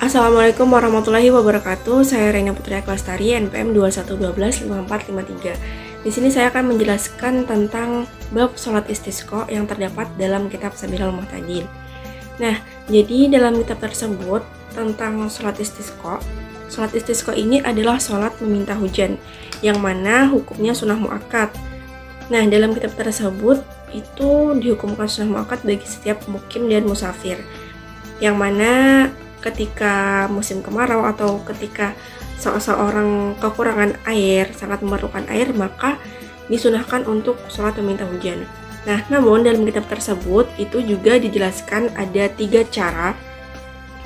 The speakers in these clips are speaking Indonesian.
Assalamualaikum warahmatullahi wabarakatuh. Saya Reina Putri Aklastari, NPM 21125453. Di sini saya akan menjelaskan tentang bab sholat istisqa yang terdapat dalam kitab Sabilul Muhtadin. Nah, jadi dalam kitab tersebut tentang sholat istisqa ini adalah sholat meminta hujan, yang mana hukumnya sunnah muakkad. Nah, dalam kitab tersebut itu dihukumkan sunnah muakkad bagi setiap mukim dan musafir, yang mana ketika musim kemarau atau ketika seseorang kekurangan air, sangat memerlukan air, maka disunahkan untuk sholat meminta hujan. Nah, namun dalam kitab tersebut itu juga dijelaskan ada 3 cara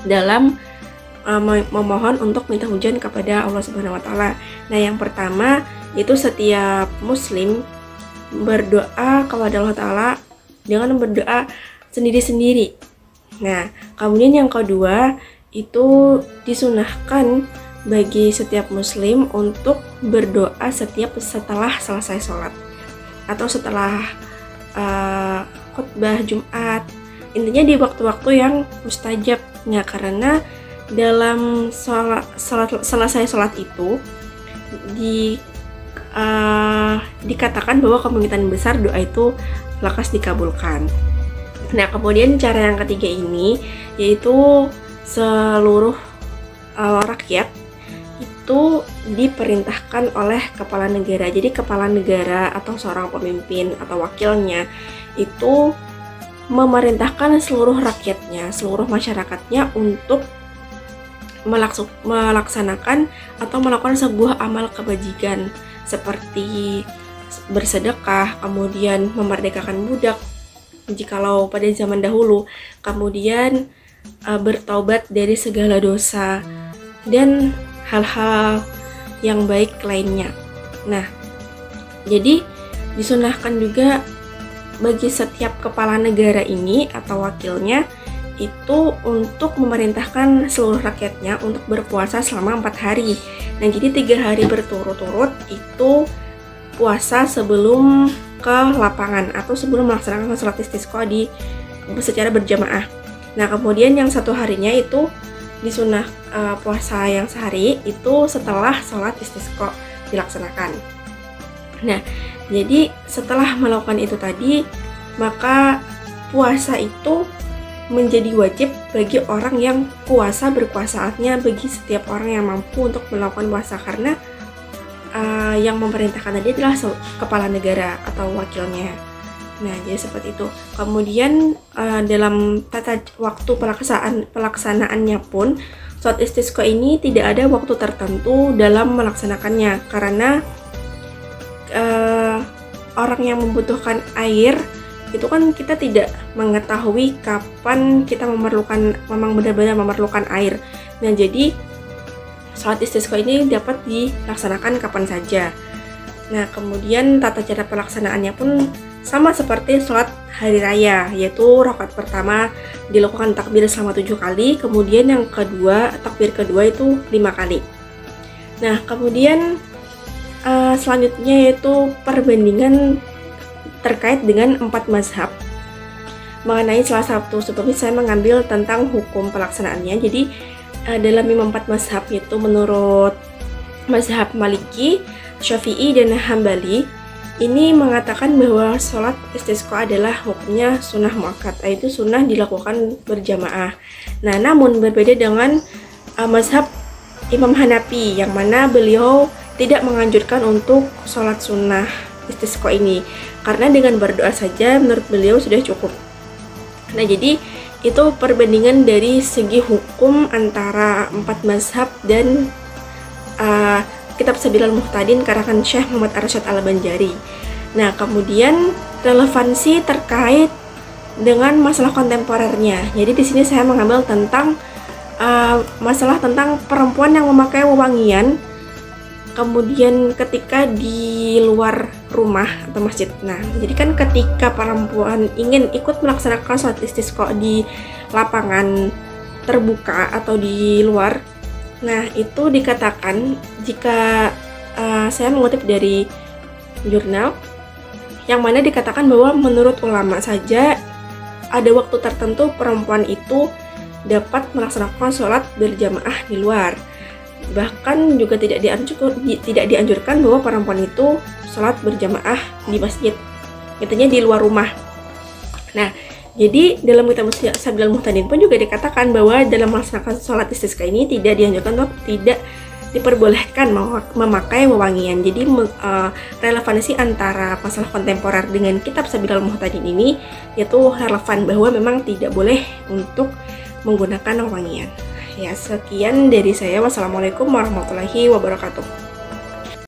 dalam memohon untuk minta hujan kepada Allah Subhanahu wa Ta'ala. Nah, yang pertama itu setiap muslim berdoa kepada Allah Ta'ala dengan berdoa sendiri-sendiri. Nah, kemudian yang kedua itu disunahkan bagi setiap muslim untuk berdoa setelah selesai sholat atau setelah khutbah Jumat. Intinya di waktu-waktu yang mustajab. Nah, karena dalam selesai sholat itu dikatakan bahwa kemungkinan besar doa itu lekas dikabulkan. Nah, kemudian cara yang ketiga ini yaitu seluruh rakyat itu diperintahkan oleh kepala negara. Jadi kepala negara atau seorang pemimpin atau wakilnya itu memerintahkan seluruh rakyatnya, seluruh masyarakatnya untuk melaksanakan atau melakukan sebuah amal kebajikan seperti bersedekah, kemudian memerdekakan budak jikalau pada zaman dahulu, kemudian bertaubat dari segala dosa dan hal-hal yang baik lainnya. Nah, jadi disunahkan juga bagi setiap kepala negara ini atau wakilnya itu untuk memerintahkan seluruh rakyatnya untuk berpuasa selama 4 hari. Nah, jadi 3 hari berturut-turut itu puasa sebelum ke lapangan atau sebelum melaksanakan sholat istisqa secara berjamaah. Nah, kemudian yang 1 harinya itu disunah puasa yang sehari itu setelah sholat istisqa dilaksanakan. Nah, jadi setelah melakukan itu tadi, maka puasa itu menjadi wajib bagi orang yang berpuasa, artinya bagi setiap orang yang mampu untuk melakukan puasa, karena yang memerintahkan tadi adalah kepala negara atau wakilnya. Nah, jadi seperti itu. Kemudian dalam tata waktu pelaksanaannya pun sholat istisqa ini tidak ada waktu tertentu dalam melaksanakannya, karena orang yang membutuhkan air itu kan kita tidak mengetahui kapan kita memang benar-benar memerlukan air. Nah, jadi sholat istisqa ini dapat dilaksanakan kapan saja. Nah, kemudian tata cara pelaksanaannya pun sama seperti sholat hari raya, yaitu rakaat pertama dilakukan takbir selama 7 kali, kemudian yang kedua, takbir kedua itu 5 kali. Nah, kemudian selanjutnya yaitu perbandingan terkait dengan 4 mazhab. Mengenai salah satu sebab ini saya mengambil tentang hukum pelaksanaannya. Jadi dalam 4 mazhab, yaitu menurut mazhab Maliki, Syafi'i, dan Hambali, ini mengatakan bahwa sholat istisqa adalah hukumnya sunnah muakkad, yaitu sunnah dilakukan berjamaah. Nah, namun berbeda dengan mazhab Imam Hanafi, yang mana beliau tidak menganjurkan untuk sholat sunnah istisqa ini, karena dengan berdoa saja menurut beliau sudah cukup. Nah, jadi itu perbandingan dari segi hukum antara 4 mazhab dan kitab Sabilul Muhtadin karangan Syekh Muhammad Arsyad Al-Banjari. Nah, kemudian relevansi terkait dengan masalah kontemporernya. Jadi di sini saya mengambil tentang masalah tentang perempuan yang memakai wewangian kemudian ketika di luar rumah atau masjid. Nah, jadi kan ketika perempuan ingin ikut melaksanakan sholat istisqa di lapangan terbuka atau di luar, nah itu dikatakan, jika saya mengutip dari jurnal, yang mana dikatakan bahwa menurut ulama saja ada waktu tertentu perempuan itu dapat melaksanakan sholat berjamaah di luar. Bahkan juga tidak dianjurkan bahwa perempuan itu sholat berjamaah di masjid, intinya di luar rumah. Nah, jadi dalam kitab Sabilul Muhtadin pun juga dikatakan bahwa dalam melaksanakan sholat istisqa ini tidak dianjurkan atau tidak diperbolehkan memakai wewangian. Jadi relevansi antara masalah kontemporer dengan kitab Sabilul Muhtadin ini yaitu relevan bahwa memang tidak boleh untuk menggunakan wewangian. Ya, sekian dari saya. Wassalamualaikum warahmatullahi wabarakatuh.